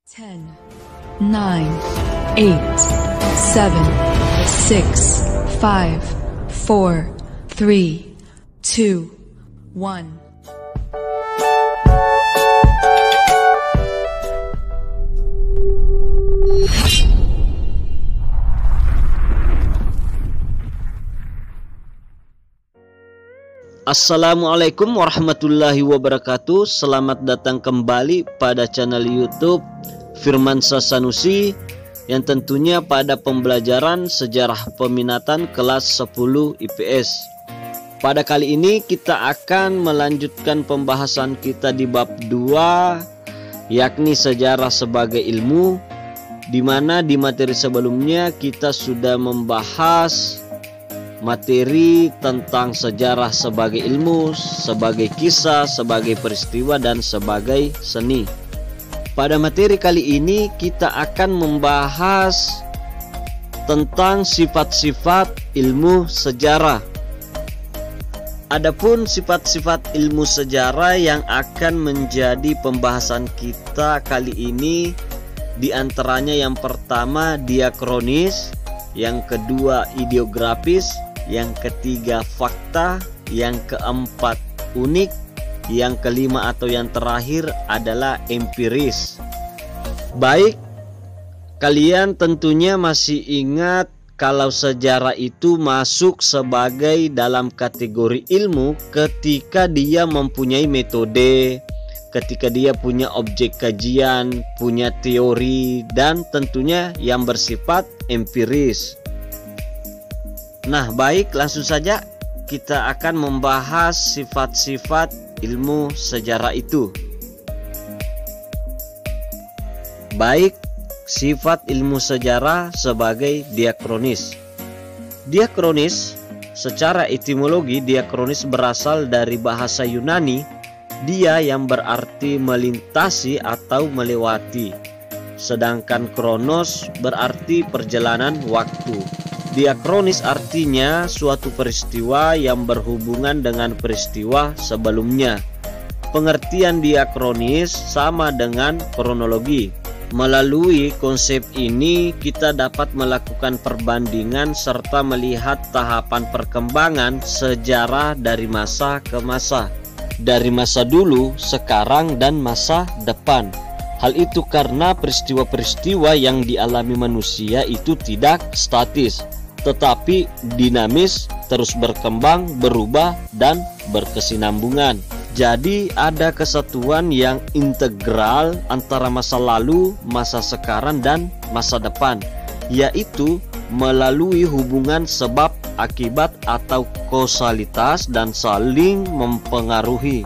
10, 9, 8, 7, 6, 5, 4, 3, 2, 1. Assalamualaikum warahmatullahi wabarakatuh. Selamat datang kembali pada channel YouTube Firmansyah Sanusi, yang tentunya pada pembelajaran sejarah peminatan kelas 10 IPS. Pada kali ini kita akan melanjutkan pembahasan kita di bab 2, yakni sejarah sebagai ilmu, di mana di materi sebelumnya kita sudah membahas materi tentang sejarah sebagai ilmu, sebagai kisah, sebagai peristiwa, dan sebagai seni. Pada materi kali ini kita akan membahas tentang sifat-sifat ilmu sejarah. Adapun sifat-sifat ilmu sejarah yang akan menjadi pembahasan kita kali ini, di antaranya yang pertama diakronis, yang kedua ideografis, yang ketiga fakta, yang keempat unik, yang kelima atau yang terakhir adalah empiris. Baik, kalian tentunya masih ingat kalau sejarah itu masuk sebagai dalam kategori ilmu ketika dia mempunyai metode, ketika dia punya objek kajian, punya teori, dan tentunya yang bersifat empiris. Nah, baik, langsung saja kita akan membahas sifat-sifat ilmu sejarah itu. Baik, sifat ilmu sejarah sebagai diakronis. Diakronis, secara etimologi diakronis berasal dari bahasa Yunani, dia yang berarti melintasi atau melewati. Sedangkan kronos berarti perjalanan waktu. Diakronis artinya suatu peristiwa yang berhubungan dengan peristiwa sebelumnya. Pengertian diakronis sama dengan kronologi. Melalui konsep ini kita dapat melakukan perbandingan serta melihat tahapan perkembangan sejarah dari masa ke masa, dari masa dulu, sekarang, dan masa depan. Hal itu karena peristiwa-peristiwa yang dialami manusia itu tidak statis, tetapi dinamis, terus berkembang, berubah, dan berkesinambungan. Jadi ada kesatuan yang integral antara masa lalu, masa sekarang, dan masa depan, yaitu melalui hubungan sebab akibat atau kausalitas dan saling mempengaruhi.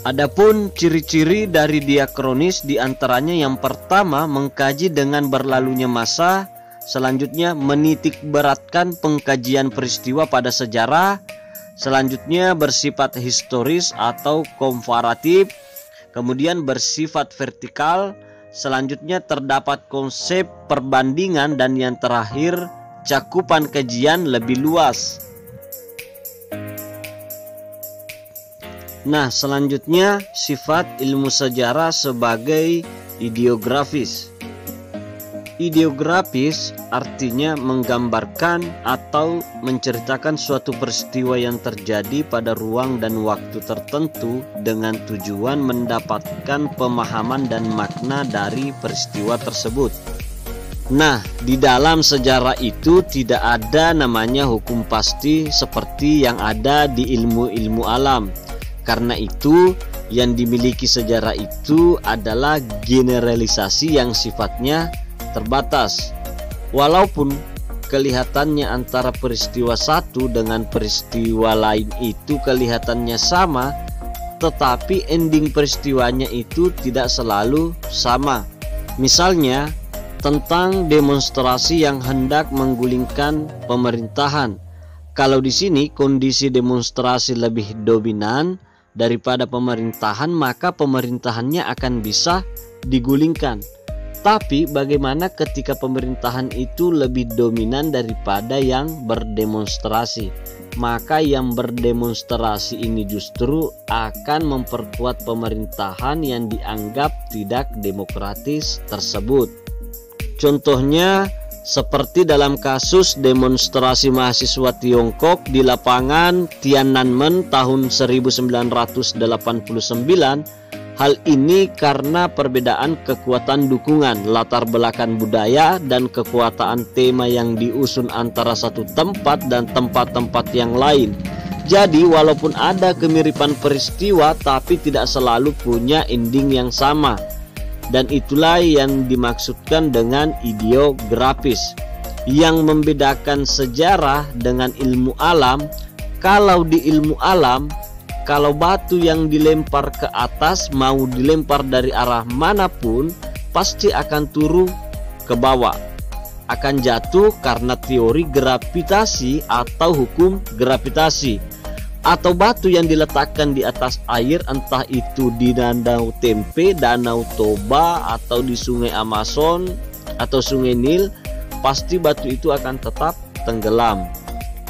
Adapun ciri-ciri dari diakronis diantaranya yang pertama mengkaji dengan berlalunya masa, selanjutnya menitik beratkan pengkajian peristiwa pada sejarah, selanjutnya bersifat historis atau komparatif, kemudian bersifat vertikal, selanjutnya terdapat konsep perbandingan, dan yang terakhir cakupan kajian lebih luas. Nah, selanjutnya sifat ilmu sejarah sebagai ideografis. Ideografis artinya menggambarkan atau menceritakan suatu peristiwa yang terjadi pada ruang dan waktu tertentu dengan tujuan mendapatkan pemahaman dan makna dari peristiwa tersebut. Nah, di dalam sejarah itu tidak ada namanya hukum pasti seperti yang ada di ilmu-ilmu alam. Karena itu, yang dimiliki sejarah itu adalah generalisasi yang sifatnya terbatas. Walaupun kelihatannya antara peristiwa satu dengan peristiwa lain itu kelihatannya sama, tetapi ending peristiwanya itu tidak selalu sama. Misalnya, tentang demonstrasi yang hendak menggulingkan pemerintahan. Kalau di sini kondisi demonstrasi lebih dominan daripada pemerintahan, maka pemerintahannya akan bisa digulingkan. Tapi bagaimana ketika pemerintahan itu lebih dominan daripada yang berdemonstrasi? maka yang berdemonstrasi ini justru akan memperkuat pemerintahan yang dianggap tidak demokratis tersebut. Contohnya seperti dalam kasus demonstrasi mahasiswa Tiongkok di lapangan Tiananmen tahun 1989. Hal ini karena perbedaan kekuatan dukungan, latar belakang budaya, dan kekuatan tema yang diusung antara satu tempat dan tempat-tempat yang lain. Jadi walaupun ada kemiripan peristiwa, tapi tidak selalu punya ending yang sama. Dan itulah yang dimaksudkan dengan ideografis. Yang membedakan sejarah dengan ilmu alam, kalau di ilmu alam, kalau batu yang dilempar ke atas mau dilempar dari arah manapun, pasti akan turun ke bawah, akan jatuh karena teori gravitasi atau hukum gravitasi. Atau batu yang diletakkan di atas air, entah itu di Danau Tempe, Danau Toba, atau di Sungai Amazon atau Sungai Nil, pasti batu itu akan tetap tenggelam.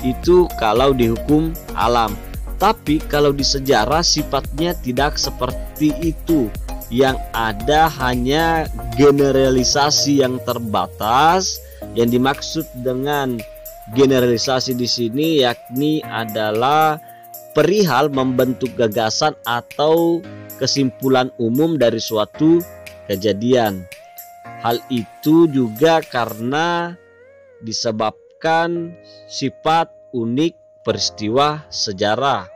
Itu kalau di hukum alam. Tapi kalau di sejarah sifatnya tidak seperti itu. Yang ada hanya generalisasi yang terbatas. Yang dimaksud dengan generalisasi di sini yakni adalah perihal membentuk gagasan atau kesimpulan umum dari suatu kejadian. Hal itu juga karena disebabkan sifat unik peristiwa sejarah.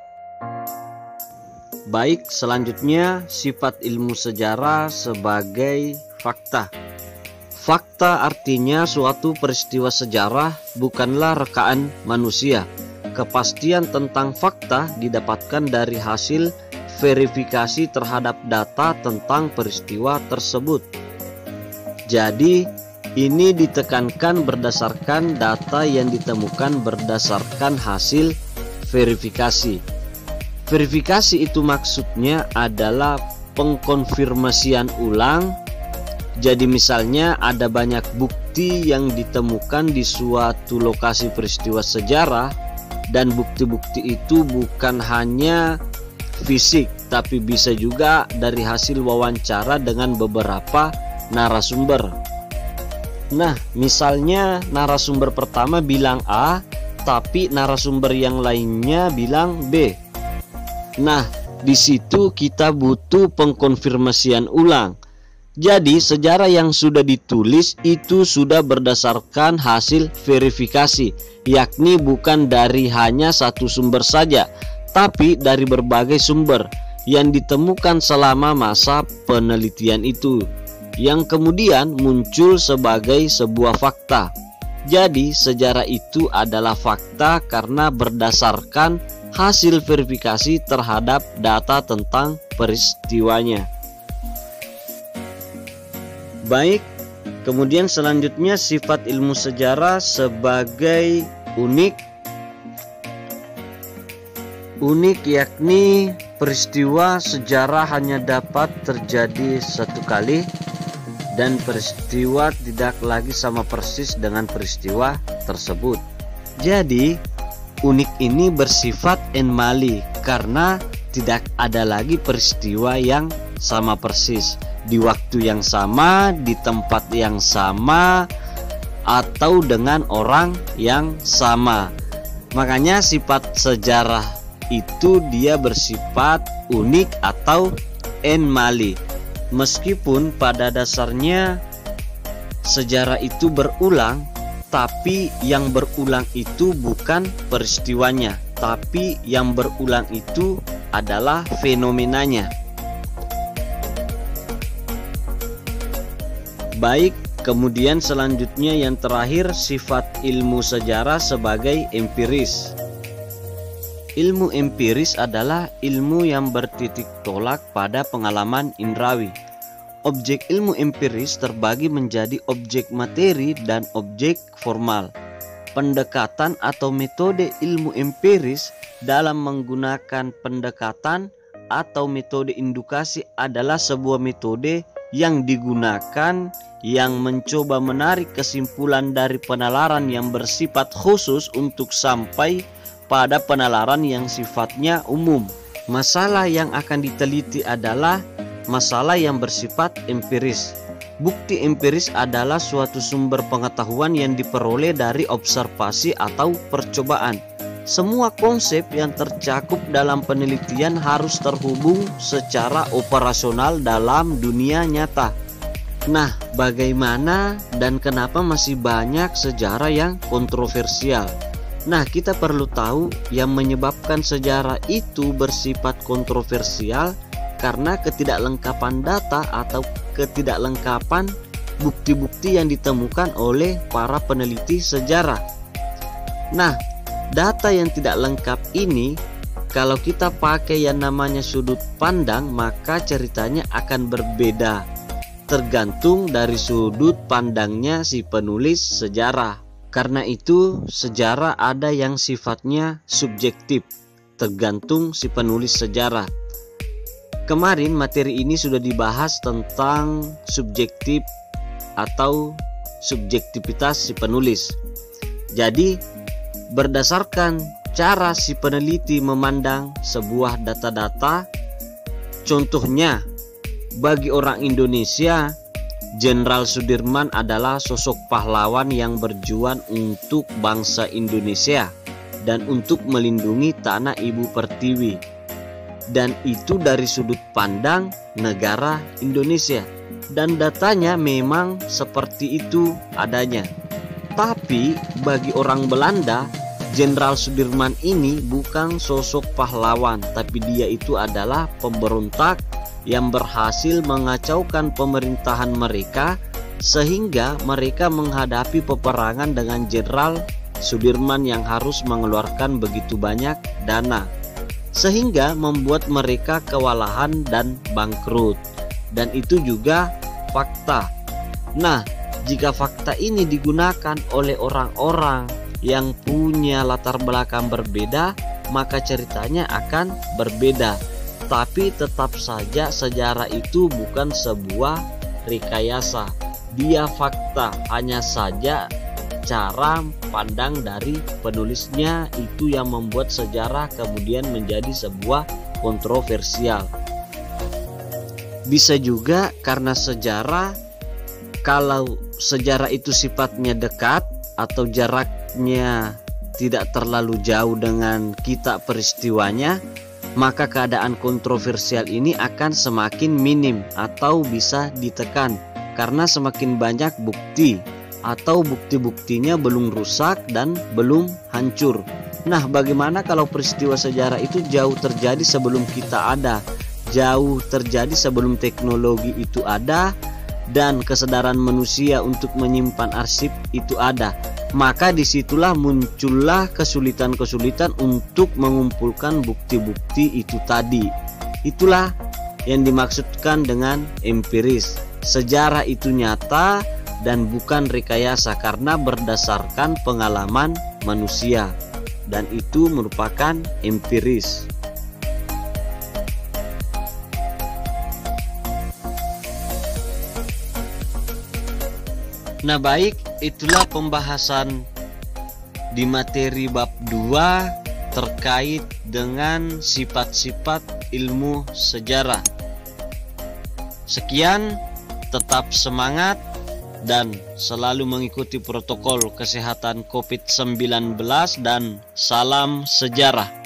Baik, selanjutnya sifat ilmu sejarah sebagai fakta. Fakta artinya suatu peristiwa sejarah bukanlah rekaan manusia. Kepastian tentang fakta didapatkan dari hasil verifikasi terhadap data tentang peristiwa tersebut. Jadi, ini ditekankan berdasarkan data yang ditemukan berdasarkan hasil verifikasi. Verifikasi itu maksudnya adalah pengkonfirmasian ulang. Jadi misalnya ada banyak bukti yang ditemukan di suatu lokasi peristiwa sejarah, dan bukti-bukti itu bukan hanya fisik, tapi bisa juga dari hasil wawancara dengan beberapa narasumber. Nah, misalnya narasumber pertama bilang A, tapi narasumber yang lainnya bilang B. Nah, di situ kita butuh pengkonfirmasian ulang. Jadi sejarah yang sudah ditulis itu sudah berdasarkan hasil verifikasi, yakni bukan dari hanya satu sumber saja, tapi dari berbagai sumber yang ditemukan selama masa penelitian itu, yang kemudian muncul sebagai sebuah fakta. Jadi sejarah itu adalah fakta karena berdasarkan hasil verifikasi terhadap data tentang peristiwanya. Baik, kemudian selanjutnya sifat ilmu sejarah sebagai unik. Unik yakni peristiwa sejarah hanya dapat terjadi satu kali dan peristiwa tidak lagi sama persis dengan peristiwa tersebut. Jadi, unik ini bersifat enmali karena tidak ada lagi peristiwa yang sama persis di waktu yang sama, di tempat yang sama, atau dengan orang yang sama. Makanya sifat sejarah itu dia bersifat unik atau enmali. Meskipun pada dasarnya sejarah itu berulang, tapi yang berulang itu bukan peristiwanya, tapi yang berulang itu adalah fenomenanya. Baik, kemudian selanjutnya yang terakhir sifat ilmu sejarah sebagai empiris. Ilmu empiris adalah ilmu yang bertitik tolak pada pengalaman indrawi. Objek ilmu empiris terbagi menjadi objek materi dan objek formal. Pendekatan atau metode ilmu empiris dalam menggunakan pendekatan atau metode indukasi adalah sebuah metode yang digunakan yang mencoba menarik kesimpulan dari penalaran yang bersifat khusus untuk sampai pada penalaran yang sifatnya umum. Masalah yang akan diteliti adalah masalah yang bersifat empiris. Bukti empiris adalah suatu sumber pengetahuan yang diperoleh dari observasi atau percobaan. Semua konsep yang tercakup dalam penelitian harus terhubung secara operasional dalam dunia nyata. Nah, bagaimana dan kenapa masih banyak sejarah yang kontroversial? Nah, kita perlu tahu yang menyebabkan sejarah itu bersifat kontroversial karena ketidaklengkapan data atau ketidaklengkapan bukti-bukti yang ditemukan oleh para peneliti sejarah. Nah, data yang tidak lengkap ini, kalau kita pakai yang namanya sudut pandang, maka ceritanya akan berbeda, tergantung dari sudut pandangnya si penulis sejarah. Karena itu, sejarah ada yang sifatnya subjektif, tergantung si penulis sejarah. Kemarin materi ini sudah dibahas tentang subjektif atau subjektivitas si penulis. Jadi, berdasarkan cara si peneliti memandang sebuah data-data, contohnya bagi orang Indonesia, Jenderal Sudirman adalah sosok pahlawan yang berjuang untuk bangsa Indonesia dan untuk melindungi tanah ibu pertiwi. Dan itu dari sudut pandang negara Indonesia, dan datanya memang seperti itu adanya. Tapi bagi orang Belanda, Jenderal Sudirman ini bukan sosok pahlawan, tapi dia itu adalah pemberontak yang berhasil mengacaukan pemerintahan mereka sehingga mereka menghadapi peperangan dengan Jenderal Sudirman yang harus mengeluarkan begitu banyak dana, sehingga membuat mereka kewalahan dan bangkrut. Dan itu juga fakta. Nah, jika fakta ini digunakan oleh orang-orang yang punya latar belakang berbeda, maka ceritanya akan berbeda. Tapi tetap saja sejarah itu bukan sebuah rekayasa. Dia fakta, hanya saja cara pandang dari penulisnya itu yang membuat sejarah kemudian menjadi sebuah kontroversial. Bisa juga karena sejarah, kalau sejarah itu sifatnya dekat atau jaraknya tidak terlalu jauh dengan kita peristiwanya, maka keadaan kontroversial ini akan semakin minim atau bisa ditekan karena semakin banyak bukti atau bukti-buktinya belum rusak dan belum hancur. Nah, bagaimana kalau peristiwa sejarah itu jauh terjadi sebelum kita ada, jauh terjadi sebelum teknologi itu ada, dan kesadaran manusia untuk menyimpan arsip itu ada? Maka disitulah muncullah kesulitan-kesulitan untuk mengumpulkan bukti-bukti itu tadi. Itulah yang dimaksudkan dengan empiris. Sejarah itu nyata dan bukan rekayasa karena berdasarkan pengalaman manusia, dan itu merupakan empiris. Nah, baik, itulah pembahasan di materi bab 2 terkait dengan sifat-sifat ilmu sejarah. Sekian, tetap semangat dan selalu mengikuti protokol kesehatan COVID-19 dan salam sejarah.